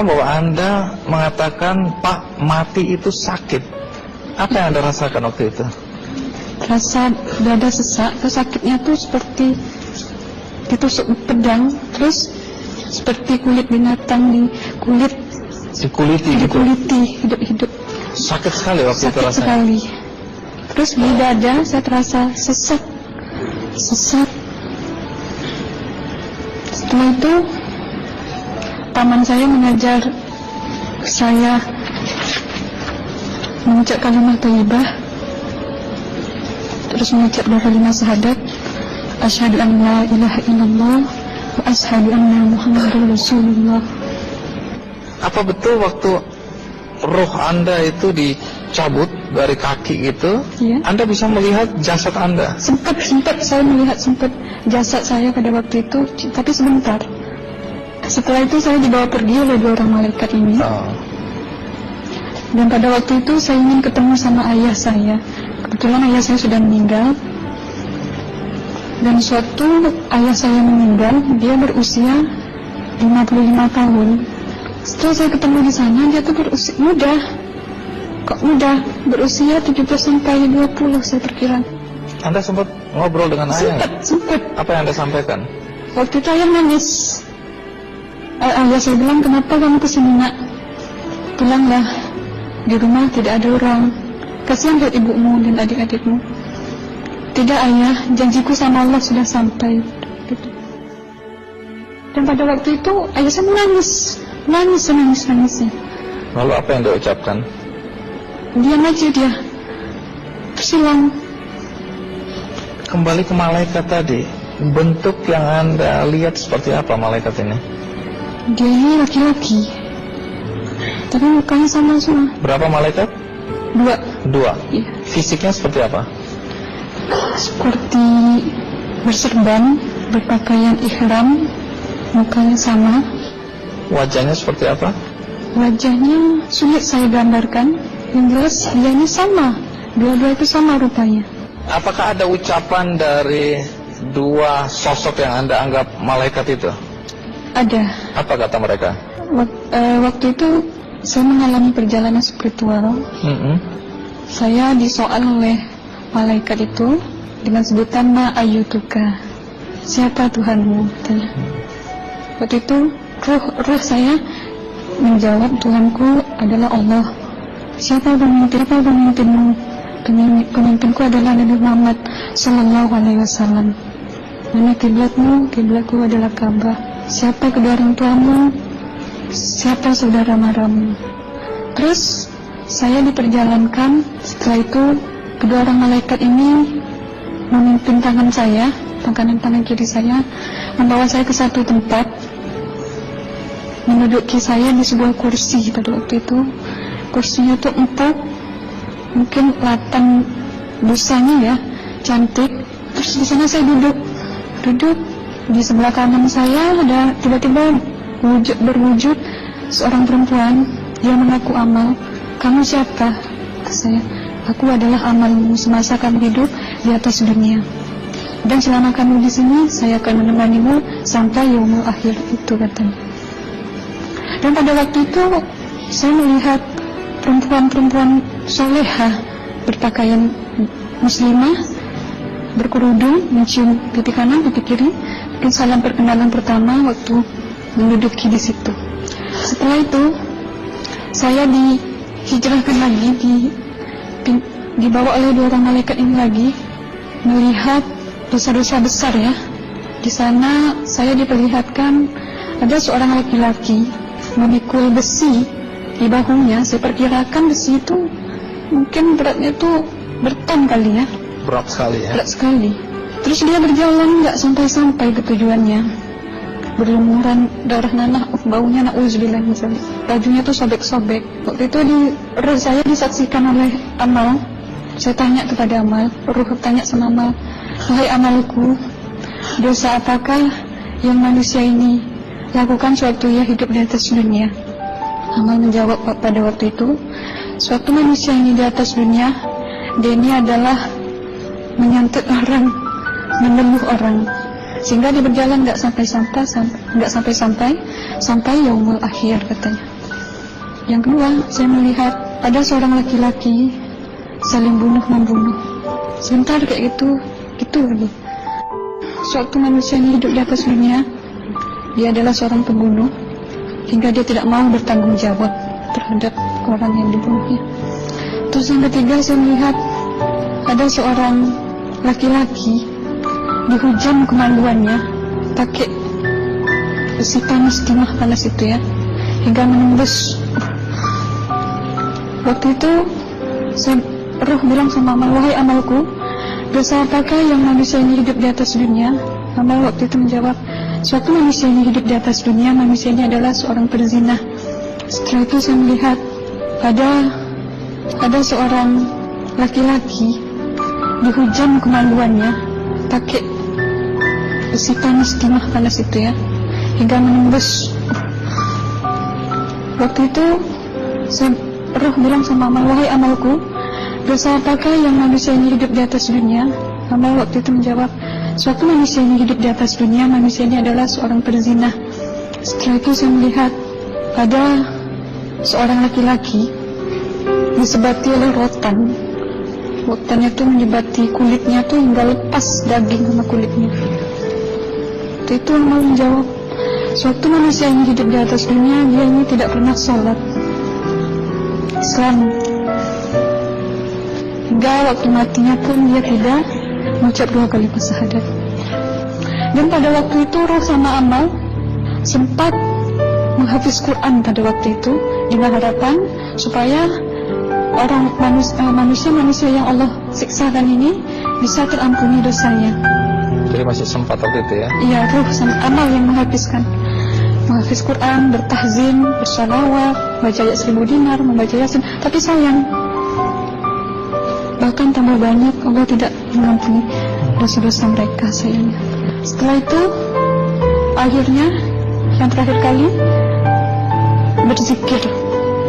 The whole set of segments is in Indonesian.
bahwa Anda mengatakan Pak mati itu sakit. Apa yang Anda rasakan waktu itu? Rasa dada sesak, sakitnya tuh seperti ditusuk pedang, terus seperti kulit binatang dikuliti hidup-hidup. Sakit sekali waktu itu rasanya. Sakit sekali. Terus di dada saya terasa sesak. Setelah itu paman saya mengajar saya mengucap kalimat thayyibah, terus mengucap doa kalimat syahadat, asyhadu an la ilaha illallah wa asyhadu anna muhammadar rasulullah. Apa betul waktu roh Anda itu dicabut dari kaki itu, ya, Anda bisa melihat jasad Anda? Sempat saya melihat jasad saya pada waktu itu, tapi sebentar. Setelah itu saya dibawa pergi oleh 2 orang malaikat ini. Dan pada waktu itu saya ingin ketemu sama ayah saya. Kebetulan ayah saya sudah meninggal. Dan suatu ayah saya meninggal, dia berusia 55 tahun. Setelah saya ketemu di sana, dia tuh berusia muda. Kok muda? Berusia 17 sampai 20 saya perkira. Anda sempat ngobrol dengan ayah? Sempat. Apa yang Anda sampaikan? Waktu itu ayah nangis. Ayah saya bilang, kenapa kamu kesini nak? Pulanglah, di rumah tidak ada orang. Kasihan buat ibumu dan adik-adikmu. Tidak ayah, janjiku sama Allah sudah sampai. Gitu. Dan pada waktu itu ayah saya menangis. Lalu apa yang dia ucapkan? Diam aja dia, tersilang. Kembali ke malaikat tadi, bentuk yang Anda lihat seperti apa malaikat ini? Dia ini laki-laki, tapi mukanya sama semua. Berapa malaikat? 2. Ya. Fisiknya seperti apa? Seperti berserban, berpakaian ihram, mukanya sama. Wajahnya seperti apa? Wajahnya sulit saya gambarkan. Yang jelas dia ini sama, dua-dua itu sama rupanya. Apakah ada ucapan dari 2 sosok yang Anda anggap malaikat itu? Ada. Apa kata mereka? Waktu itu saya mengalami perjalanan spiritual. Saya disoal oleh malaikat itu dengan sebutan ma ayyutuka, siapa Tuhanmu? Waktu itu roh saya menjawab, Tuhanku adalah Allah. Siapa pemimpinmu? Pemimpinku adalah Nabi Muhammad Sallallahu Alaihi Wasallam. Mana kiblatmu? Kiblatku adalah Ka'bah. Siapa kedua orang tuamu? Siapa saudara maramu? Terus saya diperjalankan. Setelah itu kedua orang malaikat ini memimpin tangan saya, tangan kiri saya, membawa saya ke satu tempat, menduduki saya di sebuah kursi. Pada waktu itu kursinya tuh empuk, mungkin 8 busanya ya, cantik. Terus di sana saya duduk. Di sebelah kanan saya ada tiba-tiba berwujud seorang perempuan. Dia mengaku Amal. Kamu siapa? Kata saya. Aku adalah amalmu semasa kamu hidup di atas dunia. Dan selama kamu di sini, saya akan menemanimu sampai yaumul akhir, itu katanya. Dan pada waktu itu saya melihat perempuan-perempuan solehah berpakaian muslimah, berkerudung, mencium pipi kanan, pipi kiri. Mungkin salam perkenalan pertama waktu menduduki di situ. Setelah itu saya dihijrahkan lagi, dibawa oleh 2 orang malaikat ini lagi, melihat dosa-dosa besar ya. Di sana saya diperlihatkan ada seorang laki-laki memikul besi di bahunya. Saya perkirakan besi itu mungkin beratnya itu berton kali ya. Berat sekali ya. Berat sekali. Terus dia berjalan nggak sampai ke tujuannya. Berlumuran darah nanah, baunya na'udzubillah misalnya. Bajunya tuh sobek-sobek. Waktu itu saya disaksikan oleh Amal. Saya tanya kepada Amal, Ruh tanya sama Amal, wahai Amalku, dosa apakah yang manusia ini lakukan suatu ya hidup di atas dunia? Amal menjawab pada waktu itu, suatu manusia ini di atas dunia, dia ini adalah menyantet orang, meneluh orang, sehingga dia berjalan nggak sampai yaumul akhir katanya. Yang kedua, saya melihat ada seorang laki-laki saling bunuh-membunuh. Sebentar kayak gitu lagi. Suatu manusia yang hidup di atas dunia, dia adalah seorang pembunuh, hingga dia tidak mau bertanggung jawab terhadap orang yang dibunuhnya. Terus yang ketiga, saya melihat ada seorang laki-laki dihujam kemaluannya pakai besi panas, timah panas itu ya, hingga menembus. Waktu itu roh bilang sama amal, wahai amalku, dosa apakah yang manusia ini hidup di atas dunia? Amal waktu itu menjawab, suatu manusia ini hidup di atas dunia, manusia ini adalah seorang perzina. Setelah itu saya melihat ada seorang laki-laki dihujam kemaluannya pakai besi panas, timah panas itu ya, hingga menembus. Waktu itu roh bilang sama amal, wahai amalku, dosa apakah yang manusia ini hidup di atas dunia? Amal waktu itu menjawab, suatu manusia ini hidup di atas dunia, manusia ini adalah seorang perzina. Setelah itu saya melihat ada seorang laki-laki disebati oleh rotan. Rotannya itu menyebati kulitnya tuh hingga lepas daging sama kulitnya. Itu amal menjawab, suatu manusia yang hidup di atas dunia, dia ini tidak pernah sholat Islam, hingga waktu matinya pun dia tidak mengucap 2 kali syahadat. Dan pada waktu itu roh sama amal sempat menghafiz Quran pada waktu itu dengan harapan supaya orang manusia yang Allah siksakan ini bisa terampuni dosanya. Jadi masih sempat waktu itu ya? Iya, roh sama amal yang menghafiz Quran, bertahzim, bersalawat, baca ayat 1000 dinar, membaca Yasin. Tapi sayang, bahkan tambah banyak Allah tidak mengampuni dosa-dosa mereka sayangnya. Setelah itu, akhirnya yang terakhir kali berzikir.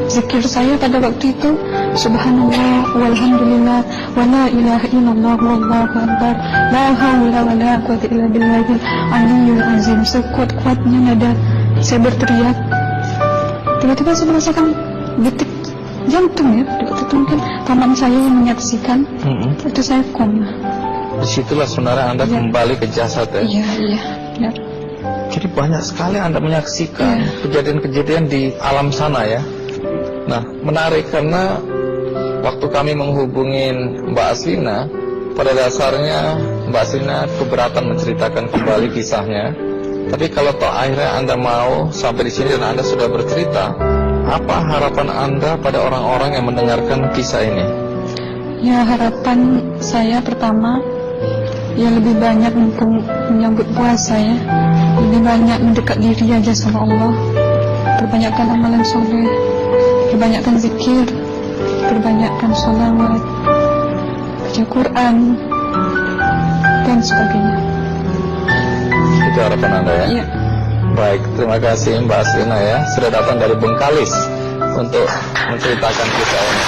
Zikir saya pada waktu itu, subhanallah walhamdulillah wa la ilaha illallah wallahu akbar la haula wa la quwwata illa billahil aliyyil azim. Sekuat-kuatnya nada saya berteriak, tiba-tiba saya merasakan detik jantung ya. Di waktu itu mungkin paman saya yang menyaksikan. Itu saya koma. Disitulah sebenarnya Anda kembali ke jasad ya? Iya, benar. Jadi banyak sekali Anda menyaksikan kejadian-kejadian di alam sana ya. Nah, menarik karena waktu kami menghubungin Mbak Aslina, pada dasarnya Mbak Aslina keberatan menceritakan kembali kisahnya. Tapi kalau toh akhirnya Anda mau sampai di sini dan Anda sudah bercerita, apa harapan Anda pada orang-orang yang mendengarkan kisah ini? Ya, harapan saya pertama, ya lebih banyak menyambut puasa ya, lebih banyak mendekat diri aja sama Allah, perbanyakkan amalan soleh, perbanyakkan zikir, perbanyakkan sholawat, baca Quran, dan sebagainya. Itu harapan Anda ya? Iya. Baik, terima kasih Mbak Aslina ya, sudah datang dari Bengkalis untuk menceritakan kisah ini.